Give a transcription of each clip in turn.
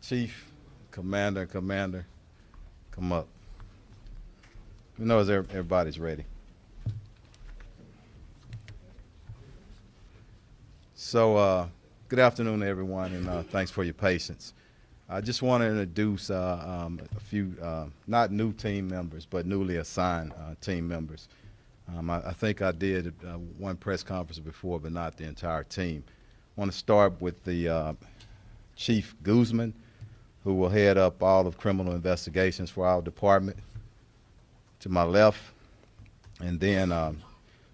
Chief, Commander, come up. Who knows everybody's ready? So, good afternoon, everyone, and thanks for your patience. I just want to introduce a few, not new team members, but newly assigned team members. I think I did one press conference before, but not the entire team. I want to start with the Chief Guzman, who will head up all of criminal investigations for our department, to my left, and then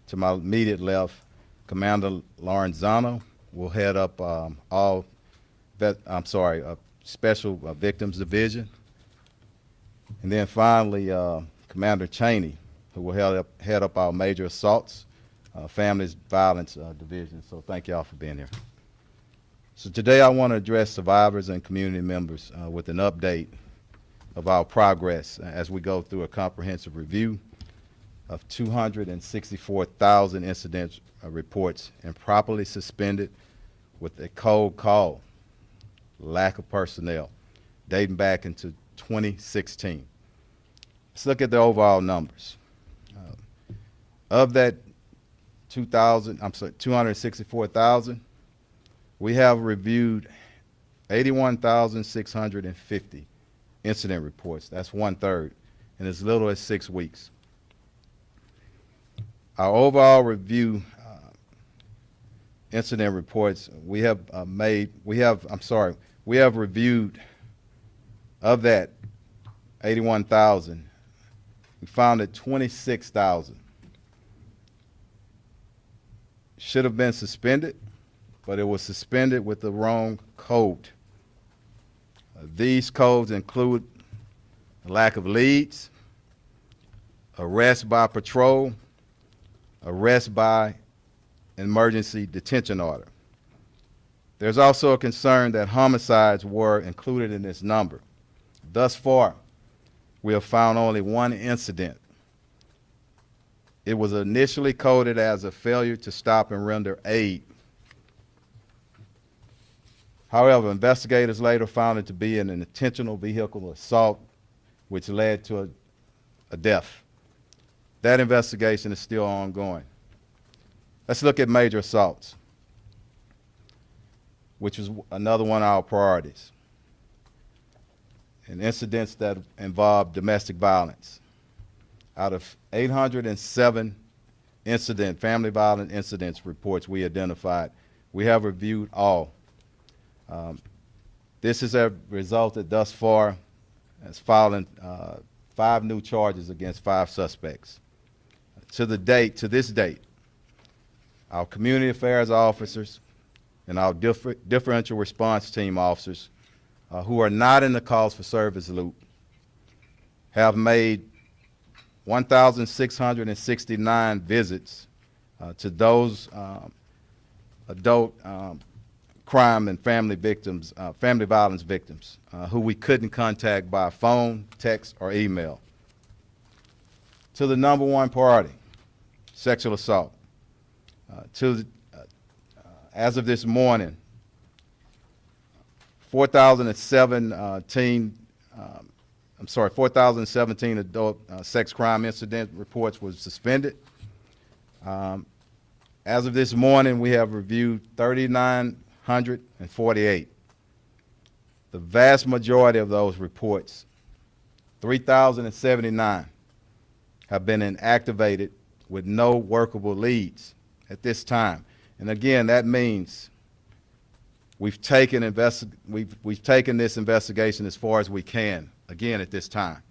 to my immediate left, Commander Lorenzano will head up Special Victims Division, and then finally Commander Cheney, who will head up our Major Assaults, Families Violence Division. So thank y'all for being here. So today I want to address survivors and community members with an update of our progress as we go through a comprehensive review of 264,000 incident reports improperly suspended with a cold call, lack of personnel, dating back into 2016. Let's look at the overall numbers. Of that 264,000, we have reviewed 81,650 incident reports. That's 1/3 in as little as 6 weeks. Our overall review incident reports, we have reviewed, of that 81,000, we found that 26,000 should have been suspended, but it was suspended with the wrong code. These codes include lack of leads, arrest by patrol, arrest by emergency detention order. There's also a concern that homicides were included in this number. Thus far, we have found only one incident. It was initially coded as a failure to stop and render aid. However, investigators later found it to be an intentional vehicle assault, which led to a death. That investigation is still ongoing. Let's look at major assaults, which is another one of our priorities, and incidents that involve domestic violence. Out of 807 family violence incidents reports we identified, we have reviewed all. This has resulted thus far as filing 5 new charges against 5 suspects. To this date, our community affairs officers and our differential response team officers who are not in the calls for service loop have made 1,669 visits to those adult crime and family violence victims who we couldn't contact by phone, text, or email. To the number one priority, sexual assault. As of this morning, 4,017 adult sex crime incident reports were suspended. As of this morning, we have reviewed 3,948. The vast majority of those reports, 3,079, have been inactivated with no workable leads at this time. And again, that means we've taken this investigation as far as we can, again, at this time.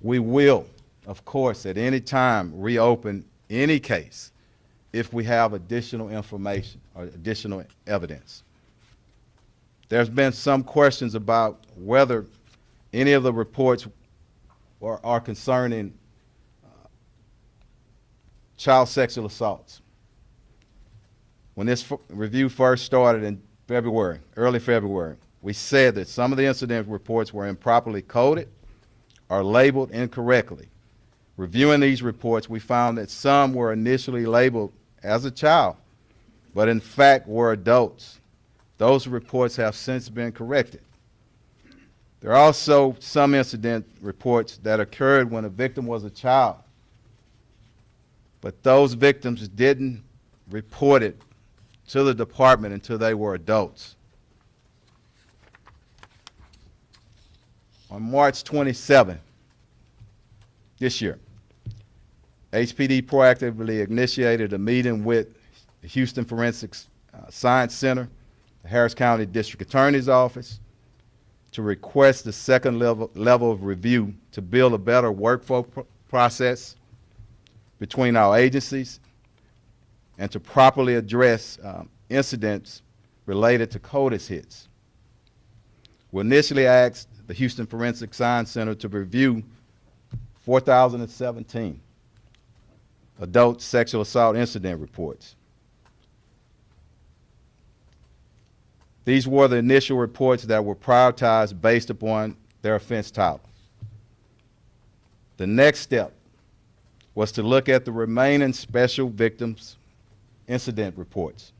We will, of course, at any time reopen any case if we have additional information or additional evidence. There's been some questions about whether any of the reports are concerning child sexual assaults. When this review first started in February, early February, we said that some of the incident reports were improperly coded or labeled incorrectly. Reviewing these reports, we found that some were initially labeled as a child, but in fact were adults. Those reports have since been corrected. There are also some incident reports that occurred when a victim was a child, but those victims didn't report it to the department until they were adults. On March 27 this year, HPD proactively initiated a meeting with the Houston Forensics Science Center, the Harris County District Attorney's Office, to request the second level of review to build a better workflow process between our agencies and to properly address incidents related to CODIS hits. We initially asked the Houston Forensic Science Center to review 4,017 adult sexual assault incident reports. These were the initial reports that were prioritized based upon their offense title. The next step was to look at the remaining special victims incident reports.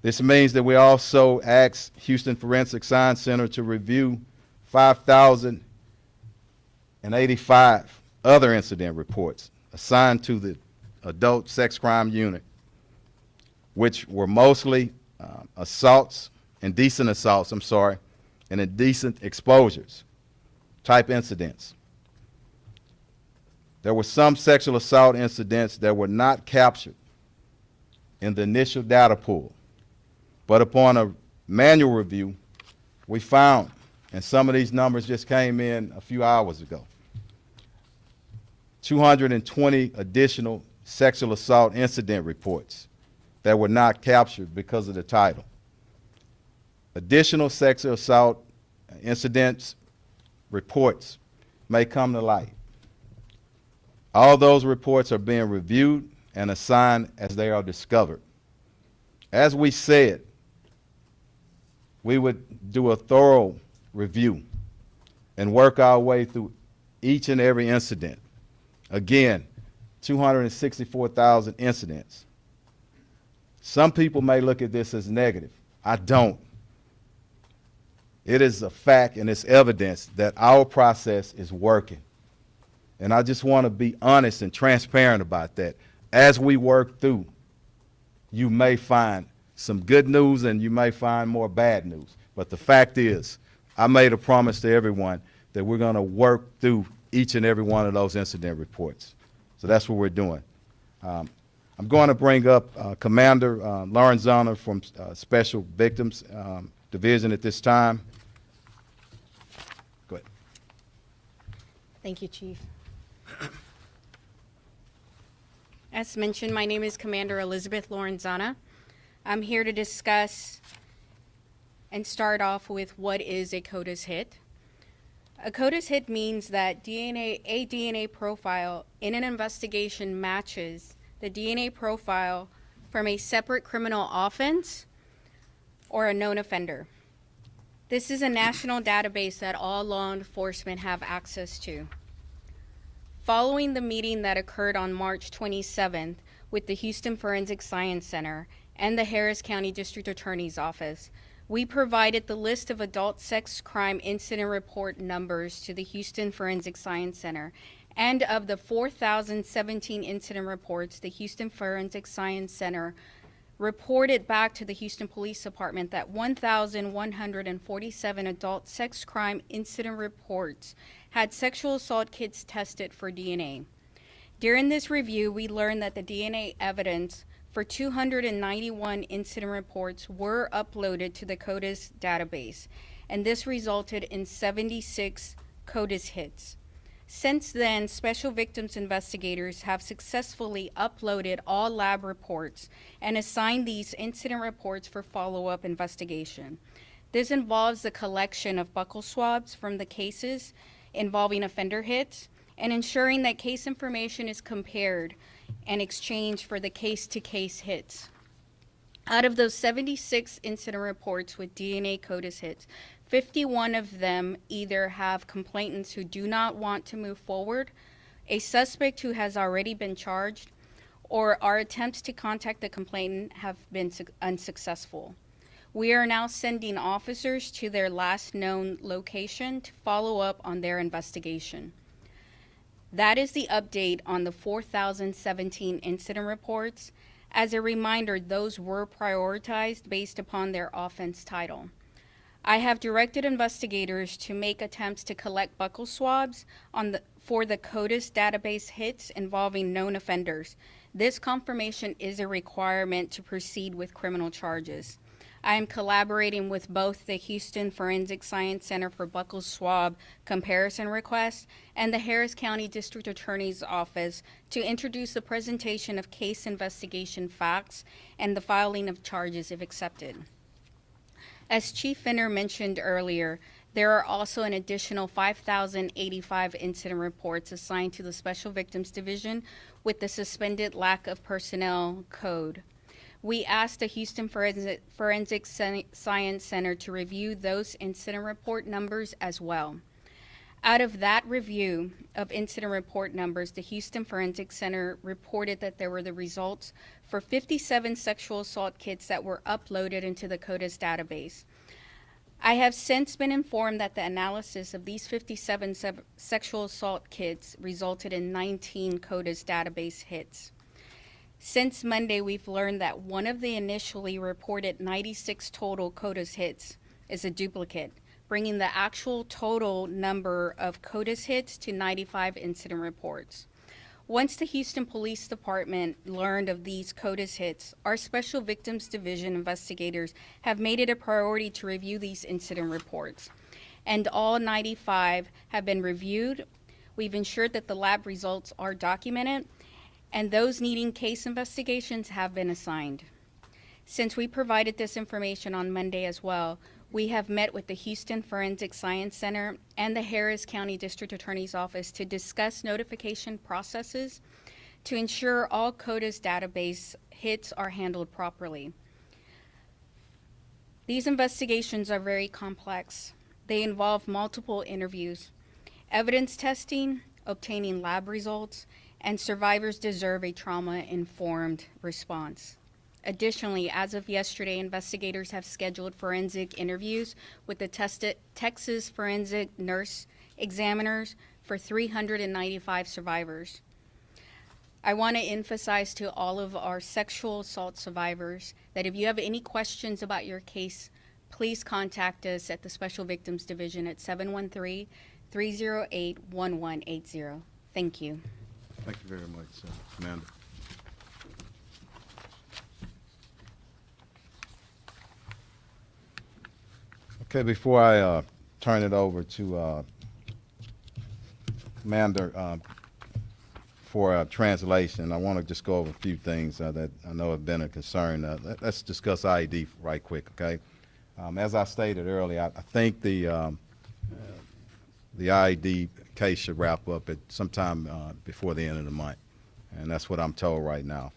This means that we also asked Houston Forensic Science Center to review 5,085 other incident reports assigned to the adult sex crime unit, which were mostly indecent assaults, and indecent exposures type incidents. There were some sexual assault incidents that were not captured in the initial data pool, but upon a manual review, we found, and some of these numbers just came in a few hours ago, 220 additional sexual assault incident reports that were not captured because of the title. Additional sexual assault incidents reports may come to light. All those reports are being reviewed and assigned as they are discovered. As we said, we would do a thorough review and work our way through each and every incident. Again, 264,000 incidents. Some people may look at this as negative. I don't. It is a fact and it's evidence that our process is working. And I just want to be honest and transparent about that. As we work through, you may find some good news and you may find more bad news. But the fact is, I made a promise to everyone that we're going to work through each and every one of those incident reports. So that's what we're doing. I'm going to bring up Commander Lorenzana from Special Victims Division at this time. Go ahead. Thank you, Chief. As mentioned, my name is Commander Elizabeth Lorenzana. I'm here to discuss and start off with what is a CODIS hit. A CODIS hit means that a DNA profile in an investigation matches the DNA profile from a separate criminal offense or a known offender. This is a national database that all law enforcement have access to. Following the meeting that occurred on March 27th with the Houston Forensic Science Center and the Harris County District Attorney's Office, we provided the list of adult sex crime incident report numbers to the Houston Forensic Science Center. And of the 4,017 incident reports, the Houston Forensic Science Center reported back to the Houston Police Department that 1,147 adult sex crime incident reports had sexual assault kits tested for DNA. During this review, we learned that the DNA evidence for 291 incident reports were uploaded to the CODIS database, and this resulted in 76 CODIS hits. Since then, special victims investigators have successfully uploaded all lab reports and assigned these incident reports for follow-up investigation. This involves the collection of buccal swabs from the cases involving offender hits and ensuring that case information is compared and exchanged for the case-to-case hits. Out of those 76 incident reports with DNA CODIS hits, 51 of them either have complainants who do not want to move forward, a suspect who has already been charged, or our attempts to contact the complainant have been unsuccessful. We are now sending officers to their last known location to follow up on their investigation. That is the update on the 4,017 incident reports. As a reminder, those were prioritized based upon their offense title. I have directed investigators to make attempts to collect buccal swabs for the CODIS database hits involving known offenders. This confirmation is a requirement to proceed with criminal charges. I am collaborating with both the Houston Forensic Science Center for buccal swab comparison requests and the Harris County District Attorney's Office to introduce the presentation of case investigation facts and the filing of charges if accepted. As Chief Finner mentioned earlier, there are also an additional 5,085 incident reports assigned to the Special Victims Division with the suspended lack of personnel code. We asked the Houston Forensic Science Center to review those incident report numbers as well. Out of that review of incident report numbers, the Houston Forensic Center reported that there were the results for 57 sexual assault kits that were uploaded into the CODIS database. I have since been informed that the analysis of these 57 sexual assault kits resulted in 19 CODIS database hits. Since Monday, we've learned that one of the initially reported 96 total CODIS hits is a duplicate, bringing the actual total number of CODIS hits to 95 incident reports. Once the Houston Police Department learned of these CODIS hits, our Special Victims Division investigators have made it a priority to review these incident reports. And all 95 have been reviewed. We've ensured that the lab results are documented, and those needing case investigations have been assigned. Since we provided this information on Monday as well, we have met with the Houston Forensic Science Center and the Harris County District Attorney's Office to discuss notification processes to ensure all CODIS database hits are handled properly. These investigations are very complex. They involve multiple interviews, evidence testing, obtaining lab results, and survivors deserve a trauma-informed response. Additionally, as of yesterday, investigators have scheduled forensic interviews with the Texas Forensic Nurse Examiners for 395 survivors. I want to emphasize to all of our sexual assault survivors that if you have any questions about your case, please contact us at the Special Victims Division at 713-308-1180. Thank you. Thank you very much, Commander. Okay, before I turn it over to Commander for translation, I want to just go over a few things that I know have been a concern. Let's discuss IED right quick, okay? As I stated earlier, I think the IED case should wrap up at sometime before the end of the month, and that's what I'm told right now.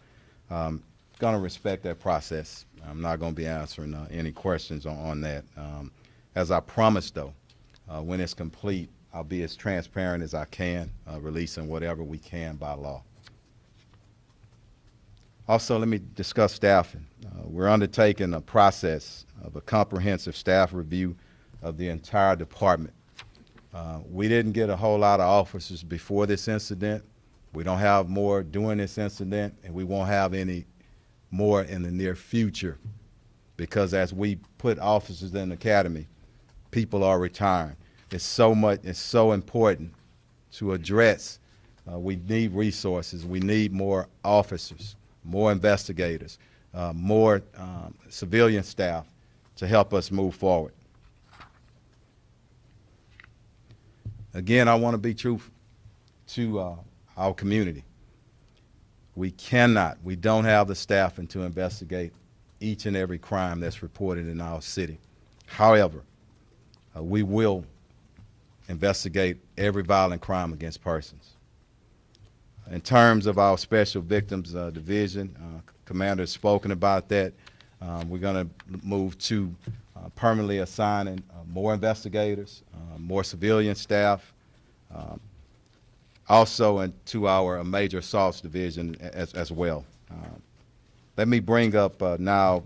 Going to respect that process. I'm not going to be answering any questions on that. As I promised, though, when it's complete, I'll be as transparent as I can, releasing whatever we can by law. Also, let me discuss staffing. We're undertaking a process of a comprehensive staff review of the entire department. We didn't get a whole lot of officers before this incident. We don't have more during this incident, and we won't have any more in the near future, because as we put officers in the academy, people are retiring. It's so important to address. We need resources. We need more officers, more investigators, more civilian staff to help us move forward. Again, I want to be truthful to our community. We don't have the staffing to investigate each and every crime that's reported in our city. However, we will investigate every violent crime against persons. In terms of our Special Victims Division, Commander has spoken about that. We're going to move to permanently assigning more investigators, more civilian staff, also into our Major Assaults Division as well. Let me bring up now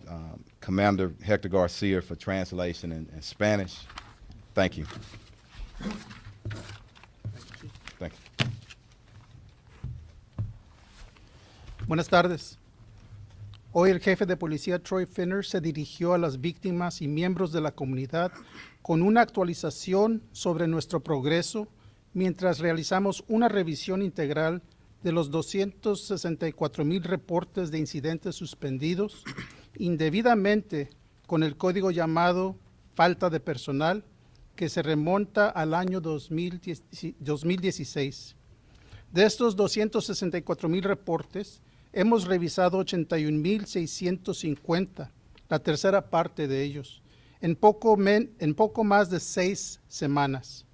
Commander Hector Garcia for translation in Spanish. Thank you. Thank you. Buenas tardes. Hoy el jefe de policía Troy Finner se dirigió a las víctimas y miembros de la comunidad con una actualización sobre nuestro progreso mientras realizamos una revisión integral de los 264,000 reportes de incidentes suspendidos indebidamente con el código llamado falta de personal que se remonta al año 2016. De estos 264,000 reportes, hemos revisado 81,650, la tercera parte de ellos, en poco más de 6 semanas.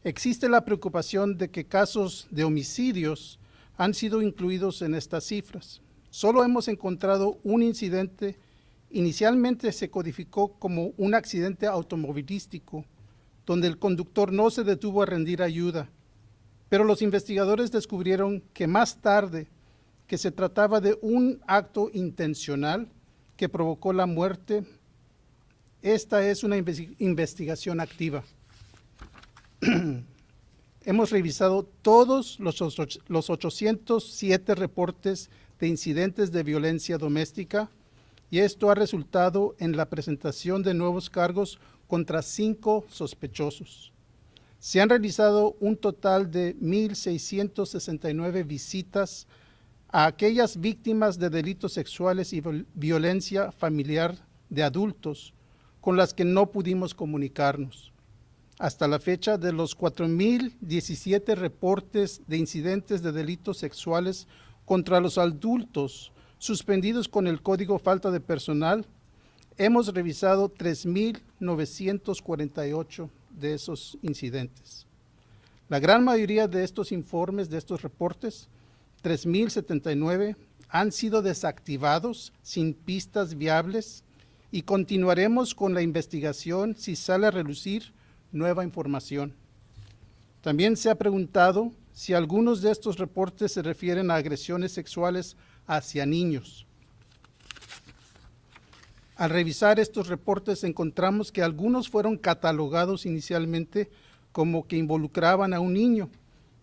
Existe la preocupación de que casos de homicidios han sido incluidos en estas cifras. Solo hemos encontrado un incidente, inicialmente se codificó como un accidente automovilístico, donde el conductor no se detuvo a rendir ayuda, pero los investigadores descubrieron que más tarde que se trataba de un acto intencional que provocó la muerte. Esta es una investigación activa. Hemos revisado todos los 807 reportes de incidentes de violencia doméstica y esto ha resultado en la presentación de nuevos cargos contra 5 sospechosos. Se han realizado un total de 1,669 visitas a aquellas víctimas de delitos sexuales y violencia familiar de adultos con las que no pudimos comunicarnos. Hasta la fecha, de los 4,017 reportes de incidentes de delitos sexuales contra los adultos suspendidos con el código falta de personal, hemos revisado 3,948 de esos incidentes. La gran mayoría de estos informes, de estos reportes, 3,079, han sido desactivados sin pistas viables y continuaremos con la investigación si sale a relucir nueva información. También se ha preguntado si algunos de estos reportes se refieren a agresiones sexuales hacia niños. Al revisar estos reportes encontramos que algunos fueron catalogados inicialmente como que involucraban a un niño,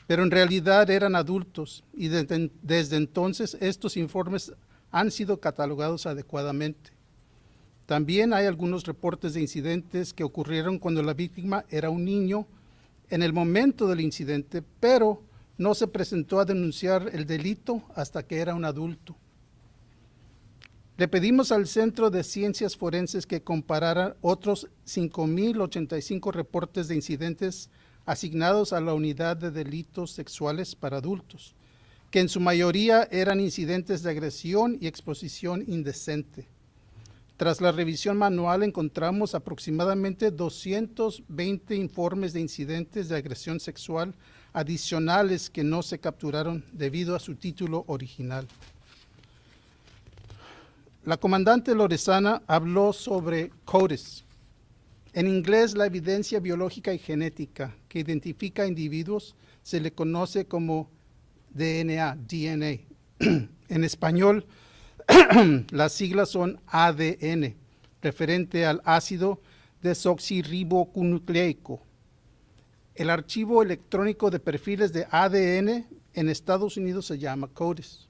pero en realidad eran adultos y desde entonces estos informes han sido catalogados adecuadamente. También hay algunos reportes de incidentes que ocurrieron cuando la víctima era un niño en el momento del incidente, pero no se presentó a denunciar el delito hasta que era un adulto. Le pedimos al Centro de Ciencias Forenses que comparara otros 5,085 reportes de incidentes asignados a la Unidad de Delitos Sexuales para Adultos, que en su mayoría eran incidentes de agresión y exposición indecente. Tras la revisión manual encontramos aproximadamente 220 informes de incidentes de agresión sexual adicionales que no se capturaron debido a su título original. La comandante Lorenzana habló sobre CODIS. En inglés, la evidencia biológica y genética que identifica a individuos se le conoce como DNA. En español, las siglas son ADN, referente al ácido desoxirribonucleico. El archivo electrónico de perfiles de ADN en Estados Unidos se llama CODIS.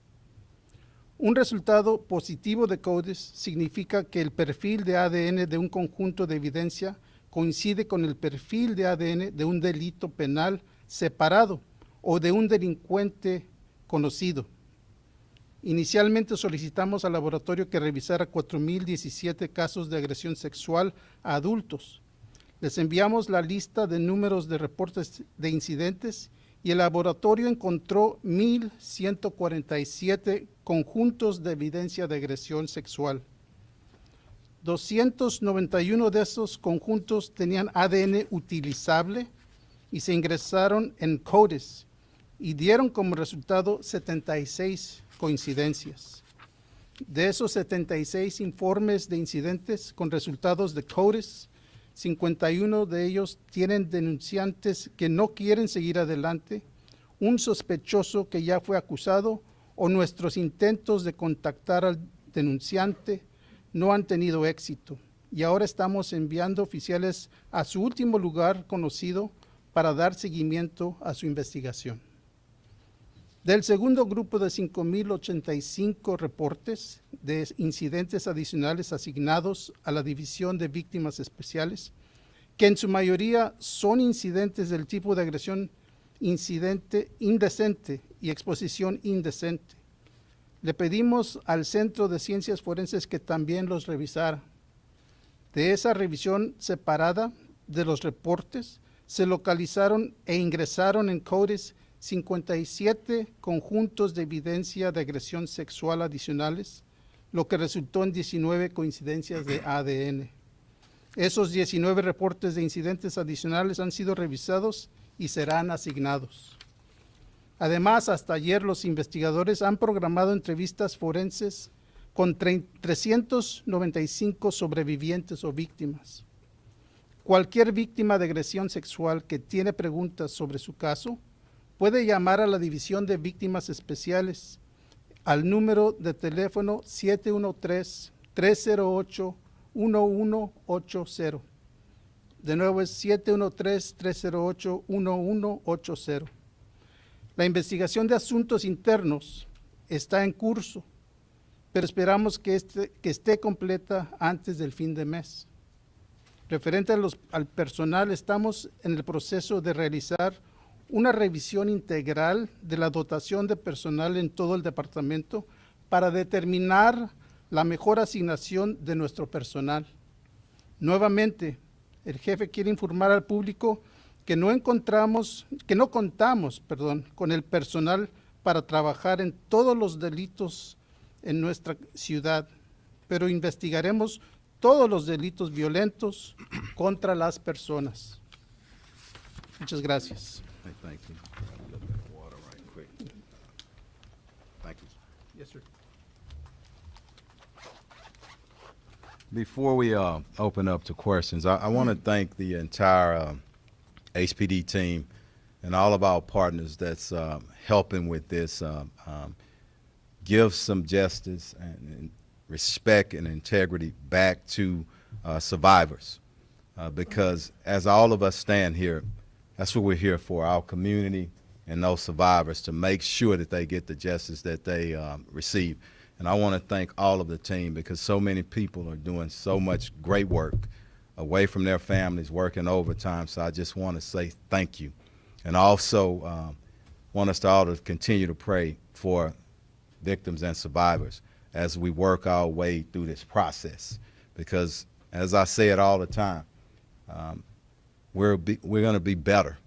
Un resultado positivo de CODIS significa que el perfil de ADN de un conjunto de evidencia coincide con el perfil de ADN de un delito penal separado o de un delincuente conocido. Inicialmente solicitamos al laboratorio que revisara 4,017 casos de agresión sexual a adultos. Les enviamos la lista de números de reportes de incidentes y el laboratorio encontró 1,147 conjuntos de evidencia de agresión sexual. 291 de esos conjuntos tenían ADN utilizable y se ingresaron en CODIS y dieron como resultado 76 coincidencias. De esos 76 informes de incidentes con resultados de CODIS, 51 de ellos tienen denunciantes que no quieren seguir adelante, un sospechoso que ya fue acusado o nuestros intentos de contactar al denunciante no han tenido éxito y ahora estamos enviando oficiales a su último lugar conocido para dar seguimiento a su investigación. Del segundo grupo de 5,085 reportes de incidentes adicionales asignados a la División de Víctimas Especiales, que en su mayoría son incidentes del tipo de agresión incidente indecente y exposición indecente. Le pedimos al Centro de Ciencias Forenses que también los revisara. De esa revisión separada de los reportes, se localizaron e ingresaron en CODIS 57 conjuntos de evidencia de agresión sexual adicionales, lo que resultó en 19 coincidencias de ADN. Esos 19 reportes de incidentes adicionales han sido revisados y serán asignados. Además, hasta ayer los investigadores han programado entrevistas forenses con 395 sobrevivientes o víctimas. Cualquier víctima de agresión sexual que tiene preguntas sobre su caso puede llamar a la División de Víctimas Especiales al número de teléfono 713-308-1180. De nuevo es 713-308-1180. La investigación de asuntos internos está en curso, pero esperamos que esté completa antes del fin de mes. Referente al personal, estamos en el proceso de realizar una revisión integral de la dotación de personal en todo el departamento para determinar la mejor asignación de nuestro personal. Nuevamente, el jefe quiere informar al público que no contamos con el personal para trabajar en todos los delitos en nuestra ciudad, pero investigaremos todos los delitos violentos contra las personas. Muchas gracias. Hey, thank you. Grab a little bit of water right quick. Thank you. Yes, sir. Before we open up to questions, I want to thank the entire HPD team and all of our partners that's helping with this. Give some justice and respect and integrity back to survivors, because as all of us stand here, that's what we're here for, our community and those survivors, to make sure that they get the justice that they receive. And I want to thank all of the team, because so many people are doing so much great work away from their families, working overtime. So I just want to say thank you. And also want us to all to continue to pray for victims and survivors as we work our way through this process. Because as I say it all the time, we're going to be better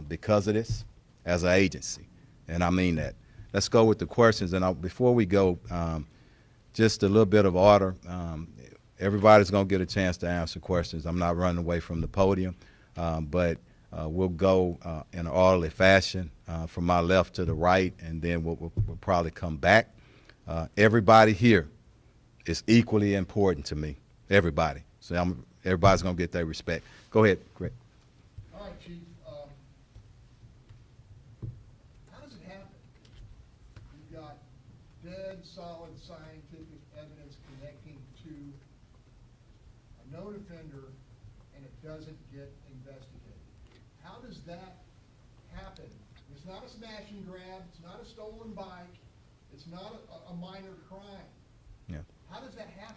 because of this as an agency, and I mean that. Let's go with the questions, and before we go, just a little bit of order. Everybody's going to get a chance to answer questions. I'm not running away from the podium, but we'll go in an orderly fashion from my left to the right, and then we'll probably come back. Everybody here is equally important to me, everybody. So everybody's going to get their respect. Go ahead, Greg. All right, Chief. How does it happen? You've got dead, solid scientific evidence connecting to a known offender, and it doesn't get investigated. How does that happen? It's not a smash and grab. It's not a stolen bike. It's not a minor crime. Yeah. How does that happen?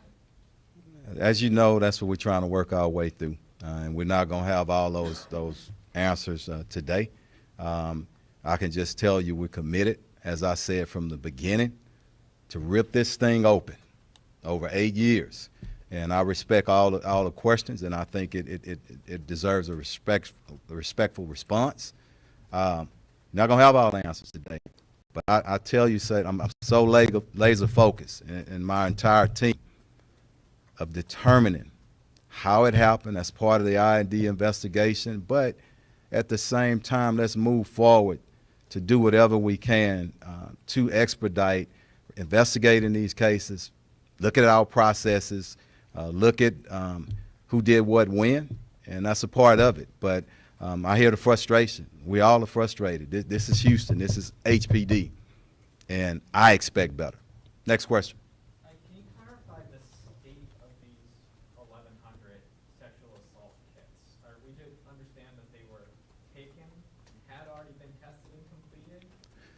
As you know, that's what we're trying to work our way through, and we're not going to have all those answers today. I can just tell you we're committed, as I said from the beginning, to rip this thing open over 8 years. And I respect all the questions, and I think it deserves a respectful response. Not going to have all the answers today, but I tell you, I'm so laser focused, and my entire team, of determining how it happened as part of the I&D investigation, but at the same time, let's move forward to do whatever we can to expedite investigating these cases, look at our processes, look at who did what when, and that's a part of it. But I hear the frustration. We all are frustrated. This is Houston. This is HPD, and I expect better. Next question. Can you clarify the state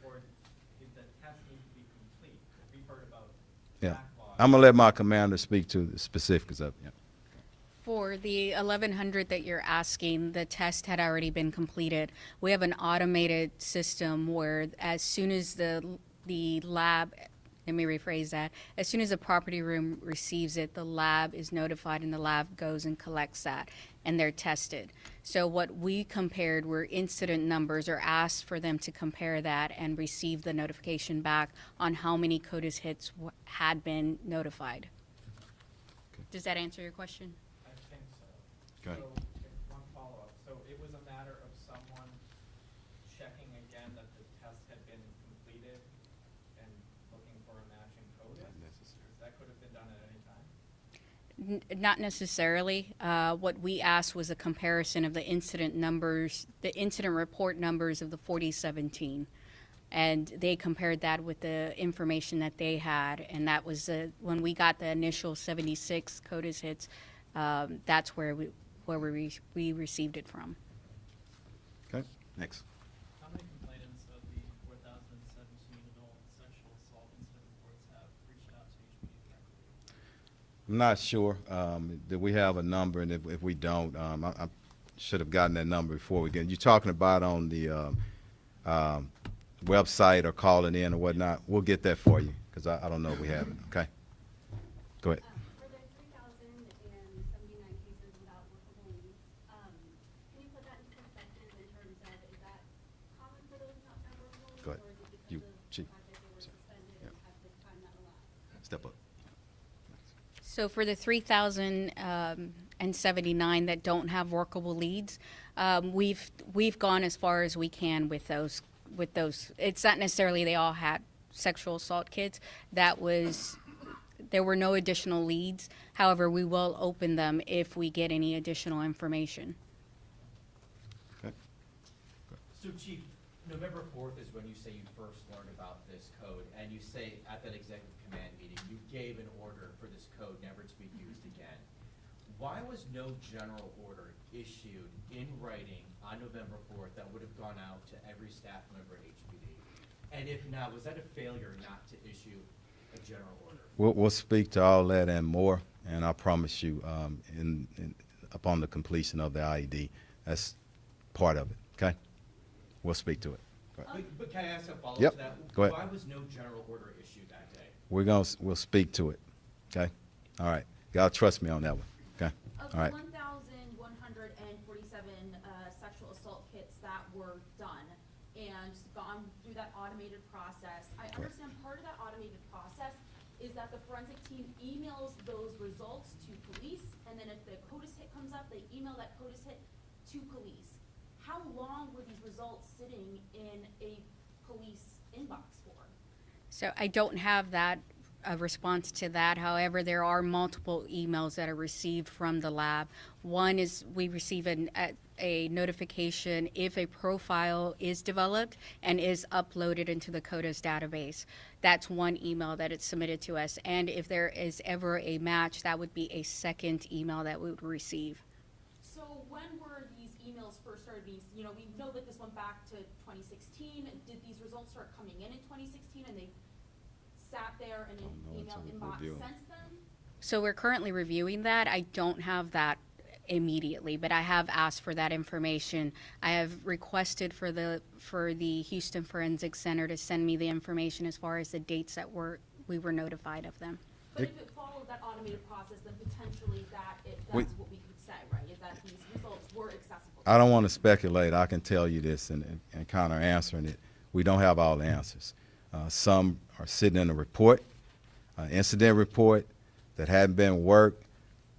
report, the test needs to be complete. We've heard about Yeah. backlog. I'm gonna let my commander speak to the specifics of it. Yeah. For the 1100 that you're asking, the test had already been completed. We have an automated system where as soon as the lab, let me rephrase that, as soon as the property room receives it, the lab is notified and the lab goes and collects that and they're tested. So what we compared were incident numbers, or asked for them to compare that and receive the notification back on how many CODIS hits had been notified. Does that answer your question? I think so. Okay. So, one follow-up. So it was a matter of someone checking again that the test had been completed and looking for a matching code? That could have been done at any time? Not necessarily. What we asked was a comparison of the incident numbers, the incident report numbers of the 4017. And they compared that with the information that they had. And that was when we got the initial 76 CODIS hits, that's where we received it from. Okay, next. How many complainants of the 4,017 adult sexual assault incident reports have reached out to HPD directly? I'm not sure that we have a number, and if we don't, I should have gotten that number before we get. You're talking about on the website or calling in or whatnot. We'll get that for you because I don't know if we have it. Okay, go ahead. For the 3,079 cases without workable leads, can you put that into perspective in terms of, is that common for those not to have workable leads? Go ahead. Or is it because You, of the Chief. fact that they were suspended Yeah. at this time not allowed? Step up. So for the 3,079 that don't have workable leads, we've gone as far as we can with those. It's not necessarily they all had sexual assault kits. There were no additional leads. However, we will open them if we get any additional information. Okay. So Chief, November 4th is when you say you first learned about this code, and you say at that executive command meeting, you gave an order for this code never to be used again. Why was no general order issued in writing on November 4th that would have gone out to every staff member at HPD? And if not, was that a failure not to issue a general order? We'll speak to all that and more, and I promise you, upon the completion of the IED, that's part of it. Okay, we'll speak to it. Go ahead. But can I ask a follow-up Yep, to that? go ahead. Why was no general order issued that day? We'll speak to it. Okay, all right. You gotta trust me on that one. Okay, Of all right. the 1,147 sexual assault kits that were done and gone through that automated process, I understand part of that automated process is that the forensic team emails those results to police, and then if the CODIS hit comes up, they email that CODIS hit to police. How long were these results sitting in a police inbox for? So I don't have a response to that. However, there are multiple emails that are received from the lab. One is we receive a notification if a profile is developed and is uploaded into the CODIS database. That's one email that it's submitted to us. And if there is ever a match, that would be a second email that we would receive. So when were these emails first started being, we know that this went back to 2016. Did these results start coming in 2016 and they sat there in an know email until we inbox review 'em. since then? So we're currently reviewing that. I don't have that immediately, but I have asked for that information. I have requested for the Houston Forensic Center to send me the information as far as the dates that we were notified of them. But if it followed that automated process, then potentially that's We- what we could say, right? Is that these results were accessible. I don't want to speculate. I can tell you this and kind of answering it. We don't have all the answers. Some are sitting in a report, incident report that hadn't been worked.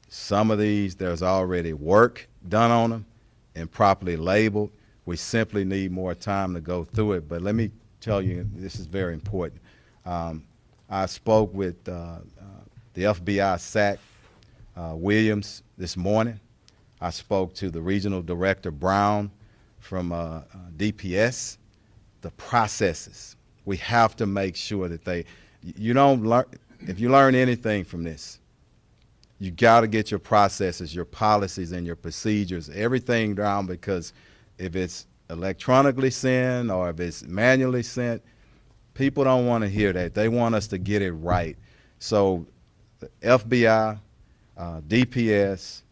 Some of these, there's already work done on them and properly labeled. We simply need more time to go through it. But let me tell you, this is very important. I spoke with the FBI SAC Williams this morning. I spoke to the Regional Director Brown from DPS. The processes, we have to make sure that you don't learn, if you learn anything from this, you got to get your processes, your policies, and your procedures, everything down, because if it's electronically sent or if it's manually sent, People don't want to hear that. They want us to get it right. So the FBI, DPS,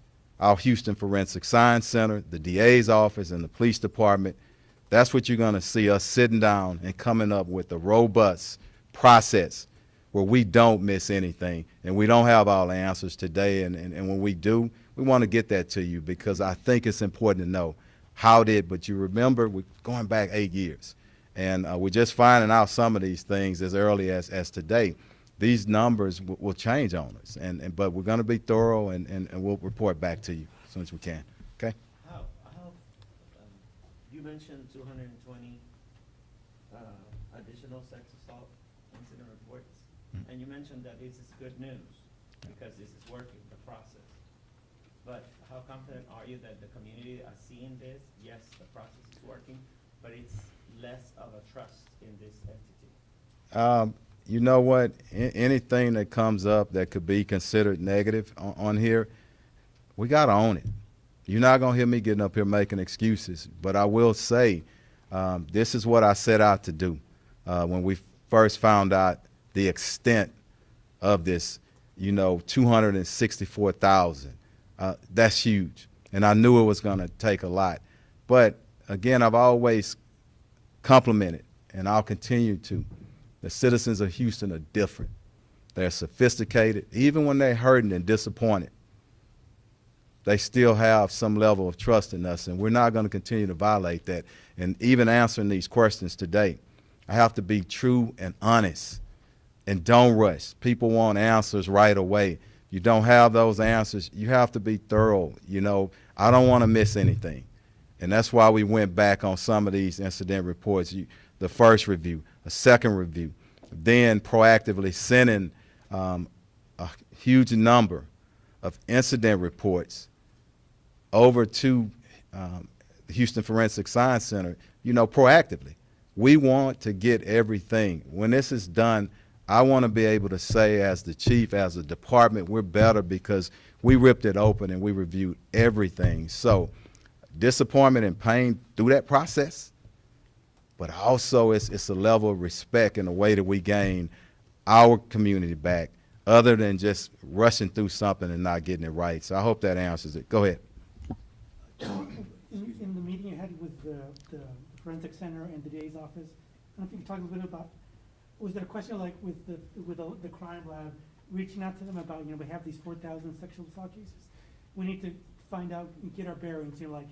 our Houston Forensic Science Center, the DA's office, and the police department, that's what you're going to see us sitting down and coming up with a robust process where we don't miss anything and we don't have all the answers today. And when we do, we want to get that to you because I think it's important to know but you remember we're going back 8 years. And we're just finding out some of these things as early as today. These numbers will change on us, but we're going to be thorough and we'll report back to you as soon as we can. Okay? You mentioned 220 additional sex assault incident reports, and you mentioned that this is good news because this is working, the process. But how confident are you that the community are seeing this? Yes, the process is working, but it's less of a trust in this entity. You know what? Anything that comes up that could be considered negative on here, we got to own it. You're not going to hear me getting up here making excuses, but I will say this is what I set out to do when we first found out the extent of this, 264,000. That's huge, and I knew it was going to take a lot. But, again, I've always complimented, and I'll continue to. The citizens of Houston are different. They're sophisticated. Even when they're hurting and disappointed, they still have some level of trust in us, and we're not going to continue to violate that. And even answering these questions today, I have to be true and honest, and don't rush. People want answers right away. You don't have those answers. You have to be thorough. I don't want to miss anything. And that's why we went back on some of these incident reports. The first review, a second review, then proactively sending a huge number of incident reports over to the Houston Forensic Science Center, proactively. We want to get everything. When this is done, I want to be able to say as the chief, as a department, we're better because we ripped it open and we reviewed everything. So disappointment and pain through that process, but also it's a level of respect in the way that we gain our community back other than just rushing through something and not getting it right. So I hope that answers it. Go ahead. In the meeting you had with the Forensic Center and the DA's office, I don't know if you could talk a little bit about, was there a question like with the crime lab, reaching out to them about, we have these 4,000 sexual assault cases. We need to find out and get our bearings, like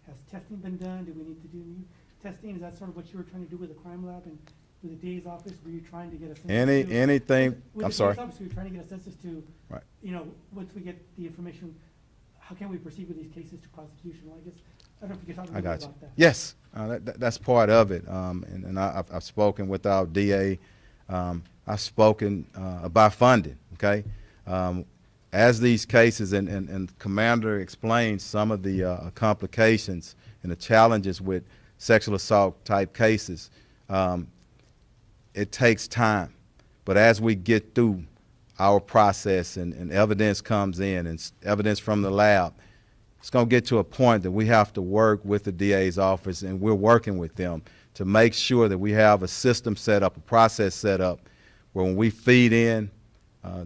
has testing been done? Do we need to do new testing? Is that sort of what you were trying to do with the crime lab and with the DA's office? Were you trying to get a sense anything? With I'm the sorry. DA's office, were you trying to get a sense as to, Right. Once we get the information, how can we proceed with these cases to prosecution? Well, I guess, I don't know if you could talk a I little got bit you. about that. Yes, that's part of it. And I've spoken with our DA. I've spoken about funding, okay? As these cases, and Commander explained some of the complications and the challenges with sexual assault type cases, it takes time. But as we get through our process and evidence comes in and evidence from the lab, it's going to get to a point that we have to work with the DA's office, and we're working with them to make sure that we have a system set up, a process set up, where when we feed in,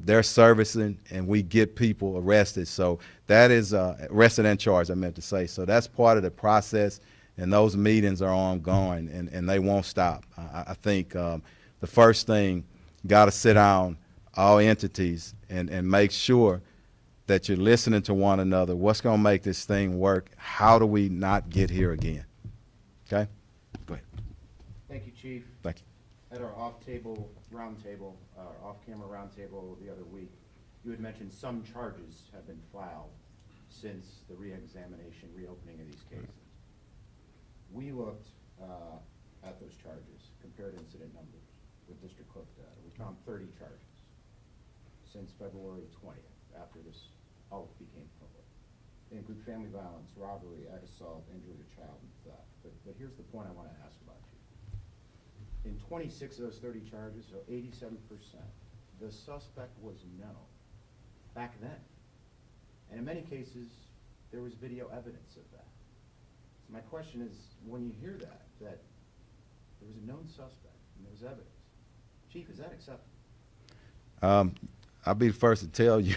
they're servicing and we get people arrested. So that is arrested and charged, I meant to say. So that's part of the process, and those meetings are ongoing, and they won't stop. I think the first thing, got to sit down, all entities, and make sure that you're listening to one another. What's going to make this thing work? How do we not get here again? Okay? Go ahead. Thank you, Chief. Thank you. At our off-camera roundtable the other week, you had mentioned some charges have been filed since the reexamination, reopening of these cases. We looked at those charges, compared incident numbers with district clerk data. We found 30 charges since February 20th, after this all became public. They include family violence, robbery, ag assault, injury to child, and theft. But here's the point I want to ask about you. In 26 of those 30 charges, so 87%, the suspect was known back then. And in many cases, there was video evidence of that. So my question is, when you hear that there was a known suspect and there was evidence, Chief, is that acceptable? I'll be the first to tell you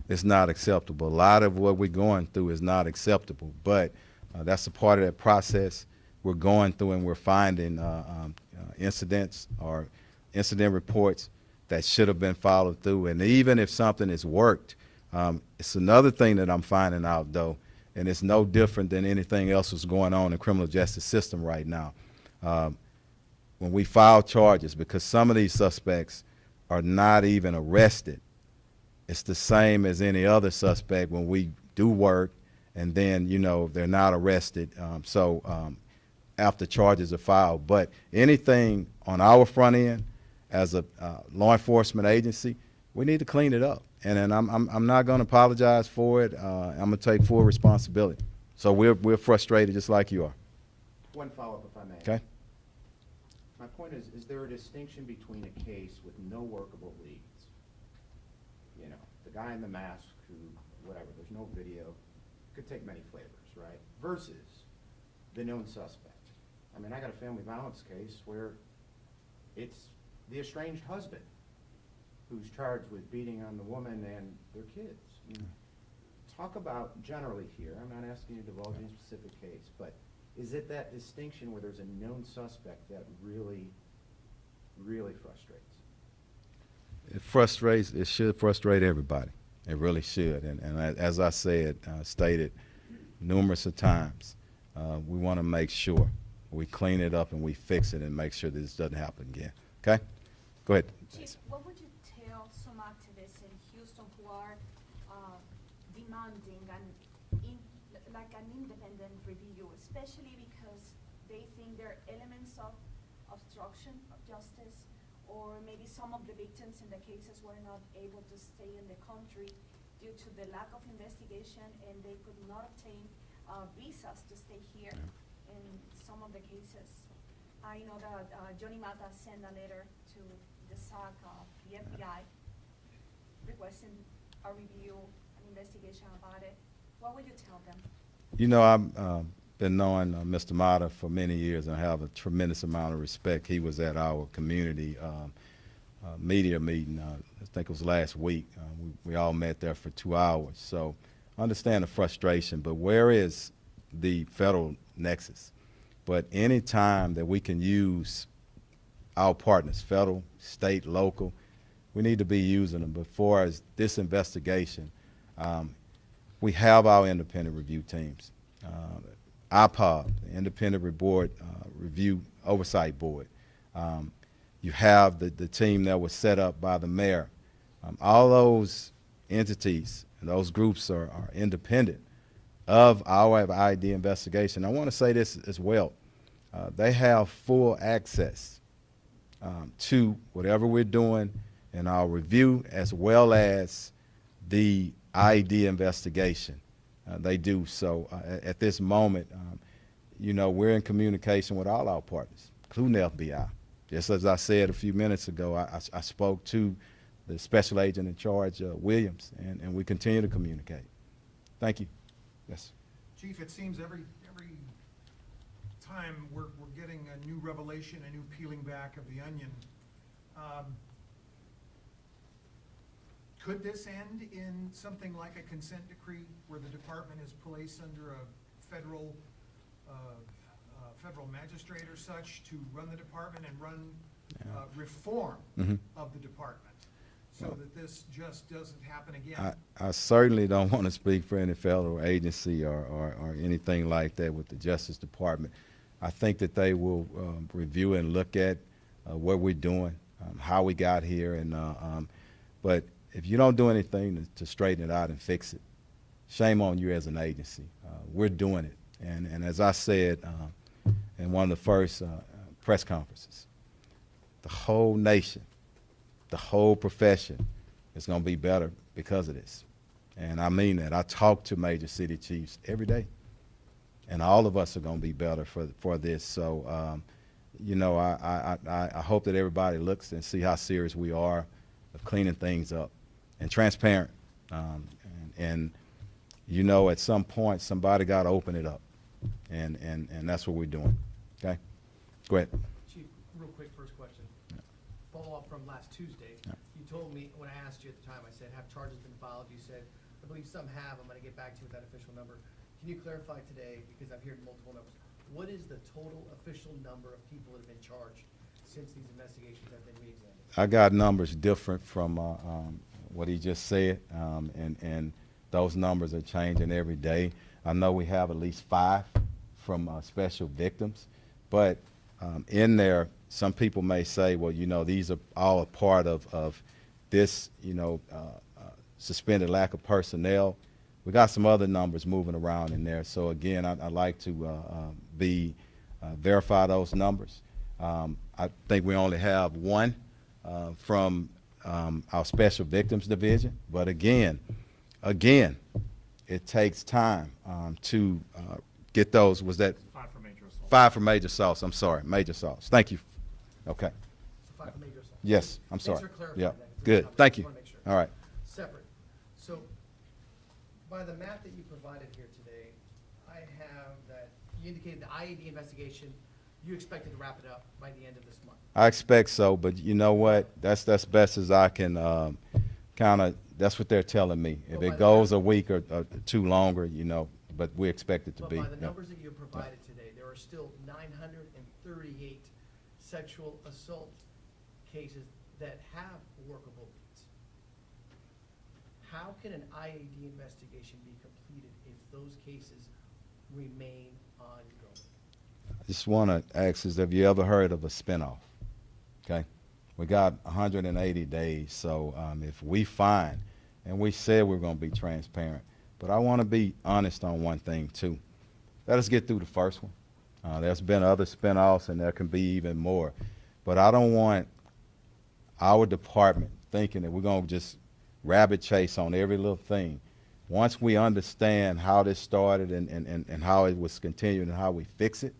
it's not acceptable. A lot of what we're going through is not acceptable, but that's a part of that process we're going through, and we're finding incidents or incident reports that should have been followed through. And even if something has worked, it's another thing that I'm finding out, though, and it's no different than anything else that's going on in the criminal justice system right now. When we file charges, because some of these suspects are not even arrested, it's the same as any other suspect when we do work and then, you know, they're not arrested. After charges are filed. But anything on our front end as a law enforcement agency, we need to clean it up. And I'm not going to apologize for it. I'm going to take full responsibility. So we're frustrated just like you are. One follow-up, if I may. Okay? My point is there a distinction between a case with no workable leads? You know, the guy in the mask who, whatever, there's no video, could take many flavors, right? Versus the known suspect. I mean, I got a family violence case where it's the estranged husband who's charged with beating on the woman and their kids. I mean, talk about generally here, I'm not asking you to divulge any specific case, but is it that distinction where there's a known suspect that really, really frustrates? It frustrates, it should frustrate everybody. It really should. And as I said, stated numerous of times, we want to make sure we clean it up and we fix it and make sure that this doesn't happen again. Okay? Go ahead. Chief, what would you tell some activists in Houston who are demanding like an independent review, especially because they think there are elements of obstruction of justice, or maybe some of the victims in the cases were not able to stay in the country due to the lack of investigation, and they could not obtain visas to stay here in some of the cases. I know that Johnny Mata sent a letter to the SAC, the FBI, requesting a review, an investigation about it. What would you tell them? You know, I've been knowing Mr. Mata for many years and I have a tremendous amount of respect. He was at our community media meeting, I think it was last week. We all met there for 2 hours. So I understand the frustration, but where is the federal nexus? But any time that we can use our partners, federal, state, local, we need to be using them. But for as this investigation, we have our independent review teams. IPOB, the Independent Review Oversight Board. You have the team that was set up by the mayor. All those entities and those groups are independent of our ID investigation. I want to say this as well. They have full access to whatever we're doing in our review as well as the ID investigation. They do. So at this moment, you know, we're in communication with all our partners, including the FBI. Just as I said a few minutes ago, I spoke to the special agent in charge, Williams, and we continue to communicate. Thank you. Yes. Chief, it seems every time we're getting a new revelation, a new peeling back of the onion. Could this end in something like a consent decree where the department is placed under a federal magistrate or such to run the department and run reform of the department so that this just doesn't happen again? I certainly don't want to speak for any federal agency or anything like that with the Justice Department. I think that they will review and look at what we're doing, how we got here, and but if you don't do anything to straighten it out and fix it, shame on you as an agency. We're doing it, and as I said in one of the first press conferences, the whole nation, the whole profession is going to be better because of this. And I mean that. I talk to major city chiefs every day, and all of us are going to be better for this. So, you know, I hope that everybody looks and see how serious we are of cleaning things up and transparent. And you know, at some point, somebody got to open it up, and that's what we're doing. Okay, go ahead. Chief, real quick, first question. follow up from last Tuesday. Yeah. You told me, when I asked you at the time, I said, have charges been filed? You said, I believe some have, I'm gonna get back to you with that official number. Can you clarify today, because I've heard multiple numbers, what is the total official number of people that have been charged since these investigations have been re-examined? I got numbers different from what he just said, and those numbers are changing every day. I know we have at least 5 from special victims, but in there, some people may say, well, you know, these are all a part of this, you know, suspended lack of personnel. We got some other numbers moving around in there. So again, I'd like to verify those numbers. I think we only have 1 from our Special Victims Division, but again, it takes time to get those. Was that 5 for major assault. 5 for major assaults? I'm sorry, major assaults. Thank you. Okay. So 5 for major assault. Yes, I'm sorry. Thanks for clarifying Yeah, that. good. Thank you. Just wanna make sure. All right. Separate. So, by the map that you provided here today, I have that, you indicated the IAD investigation, you expected to wrap it up by the end of this month. I expect so, but you know what? That's best as I can kind of. That's what they're telling me. If Well, by it the goes time- a week or 2 longer, you know, but we expect it to But be. by the yeah. numbers that you provided today, there are still 938 sexual assault cases that have workable leads. How can an IAD investigation be completed if those cases remain ongoing? I just want to ask is, have you ever heard of a spinoff? Okay. We got 180 days, so if we find, and we said we're going to be transparent, but I want to be honest on one thing too. Let us get through the first one. There's been other spinoffs, and there can be even more. But I don't want our department thinking that we're going to just rabbit chase on every little thing. Once we understand how this started and how it was continued and how we fix it,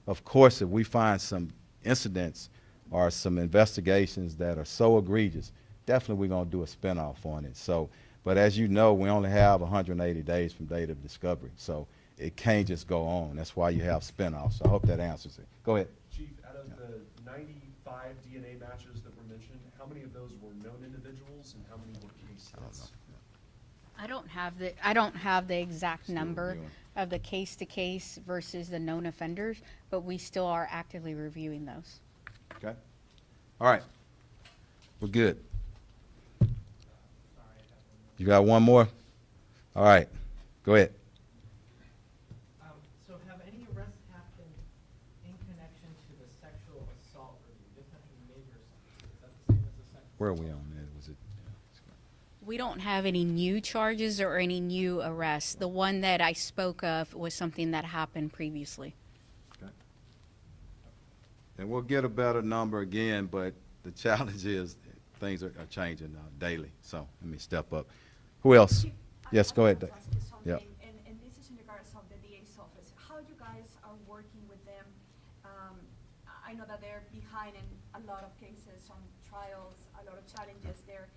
of course, if we find some incidents or some investigations that are so egregious, definitely we're going to do a spinoff on it. So, but as you know, we only have 180 days from date of discovery, so it can't just go on. That's why you have spinoffs. So I hope that answers it. Go ahead. Chief, out of the 95 DNA matches that were mentioned, how many of those were known individuals and how many were case hits? I don't have the exact Still number reviewing. of the case-to-case versus the known offenders, but we still are actively reviewing those. Okay. All right. We're good. You got one more? All right. Go ahead. So have any arrests happened in connection to the sexual assault review? You just mentioned major assault. Is that the same as the sexual? Where are we on that? Was it? We don't have any new charges or any new arrests. The one that I spoke of was something that happened previously. Okay. And we'll get a better number again, but the challenge is things are changing daily. So let me step up. Who else? Chief, Yes, go ahead. I want to ask you something, Yep. and this is in regards of the DA's office. How you guys are working with them? I know that they're behind in a lot of cases on trials, a lot of challenges there.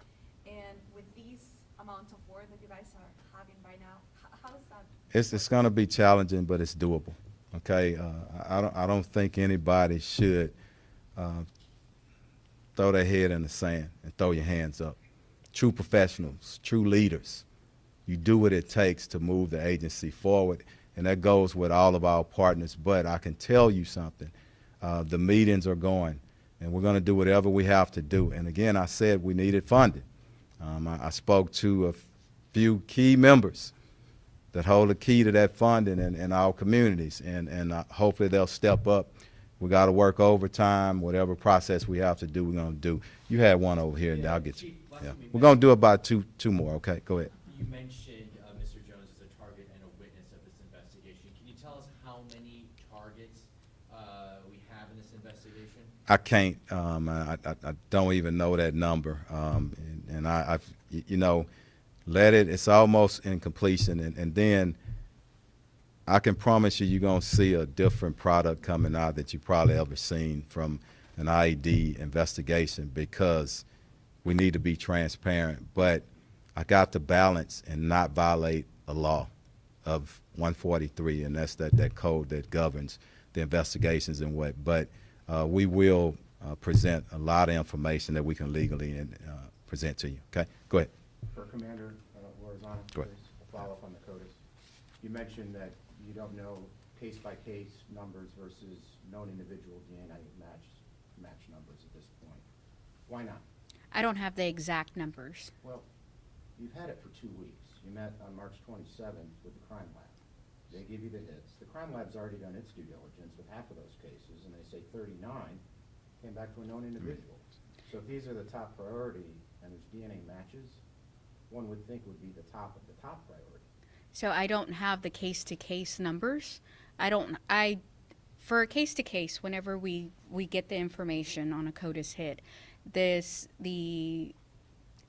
And with these amount of work that you guys are having right now, how is that? It's going to be challenging, but it's doable. Okay. I don't think anybody should throw their head in the sand and throw your hands up. True professionals, true leaders. You do what it takes to move the agency forward, and that goes with all of our partners. But I can tell you something. The meetings are going, and we're going to do whatever we have to do. And again, I said we needed funding. I spoke to a few key members that hold the key to that funding in our communities, and hopefully they'll step up. We got to work overtime, whatever process we have to do, we're going to do. You had one over here, and Yeah, I'll get you. Chief, last Yeah. thing we We're going to mentioned- do about two more, okay? Go ahead. You mentioned Mr. Jones as a target and a witness of this investigation. Can you tell us how many targets we have in this investigation? I can't. I don't even know that number. And you know, let it. It's almost in completion, and then I can promise you, you're gonna see a different product coming out that you probably ever seen from an IED investigation, because we need to be transparent. But I got to balance and not violate a law of 143, and that's that code that governs the investigations and what. But we will present a lot of information that we can legally present to you. Okay, go ahead. For Commander Lorenzana, Go ahead. please, a follow-up on the CODIS. You mentioned that you don't know case-by-case numbers versus known individual DNA match numbers at this point. Why not? I don't have the exact numbers. Well, you've had it for 2 weeks. You met on March 27th with the crime lab. They give you the hits. The crime lab's already done its due diligence with half of those cases, and they say 39 came back to a known individual. So if these are the top priority and there's DNA matches, one would think would be the top of the top priority. So I don't have the case-to-case numbers. For a case-to-case, whenever we get the information on a CODIS hit, the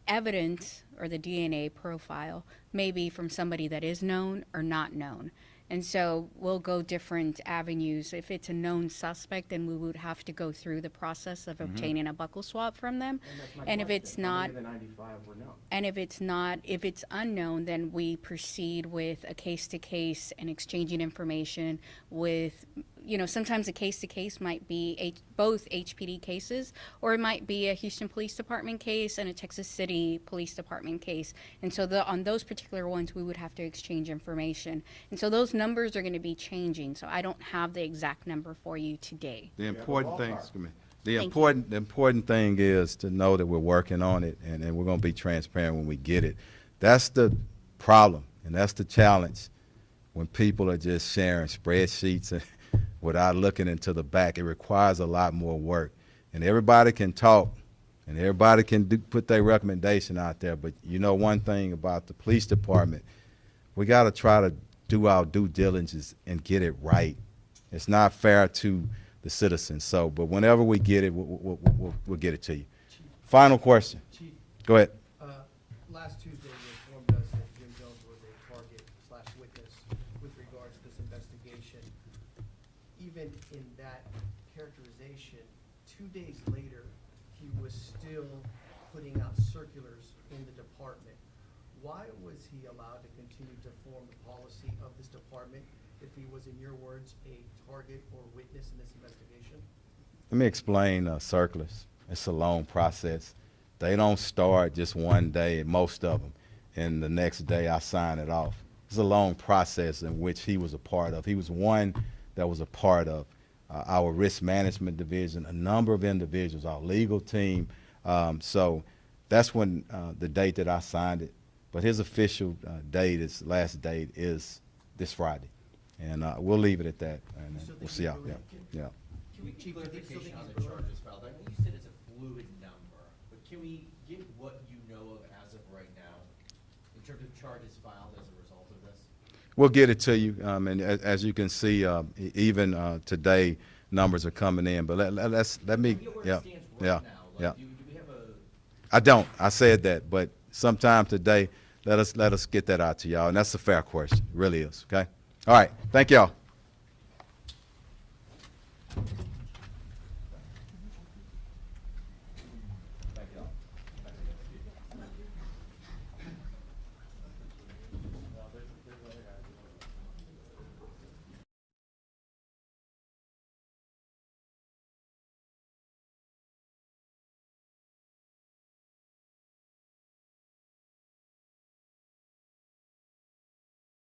evidence or the DNA profile may be from somebody that is known or not known. And so we'll go different avenues. If it's a known suspect, then we would have to go through the process of obtaining a buccal swab from them. that's my And if question. it's How not, many of the 95 were known? and if it's unknown, then we proceed with a case-to-case and exchanging information with, sometimes a case-to-case might be both HPD cases, or it might be a Houston Police Department case and a Texas City Police Department case. And so on those particular ones, we would have to exchange information. And so those numbers are going to be changing, so I don't have the exact number for you today. The have a important thing, ballpark. excuse me, the Thank important thing is to know that we're working on it, and we're going to be transparent when we get it. That's the problem, and that's the challenge when people are just sharing spreadsheets and without looking into the back. It requires a lot more work, and everybody can talk, and everybody can put their recommendation out there. But you know one thing about the police department, we got to try to do our due diligence and get it right. It's not fair to the citizens. So, but whenever we get it, we'll get it to you. Final question. Chief, Go ahead. last Tuesday, you informed us that Jim Jones was a target/witness with regards to this investigation. Even in that characterization, 2 days later, he was still putting out circulars in the department. Why was he allowed to continue to form the policy of this department if he was, in your words, a target or witness in this investigation? Let me explain circulars. It's a long process. They don't start just one day, most of them, and the next day I sign it off. It's a long process in which he was a part of. He was one that was a part of our risk management division, a number of individuals, our legal team. So that's when the date that I signed it. But his official date, his last date, is this Friday. And we'll leave it at that, and You still we'll think see he's how, yeah, related? yeah. Can we get Chief, do you still clarification think on he's the related? charges filed? I know you said it's a fluid number, but can we get what you know of as of right now in terms of charges filed as a result of this? We'll get it to you, and as you can see, even today, numbers are coming in. But let me, Can we get where yeah, it stands yeah, right now? yeah. Like, do we have a, I don't. I said that, but sometime today, let us get that out to y'all, and that's a fair question. It really is. Okay. All right. Thank y'all.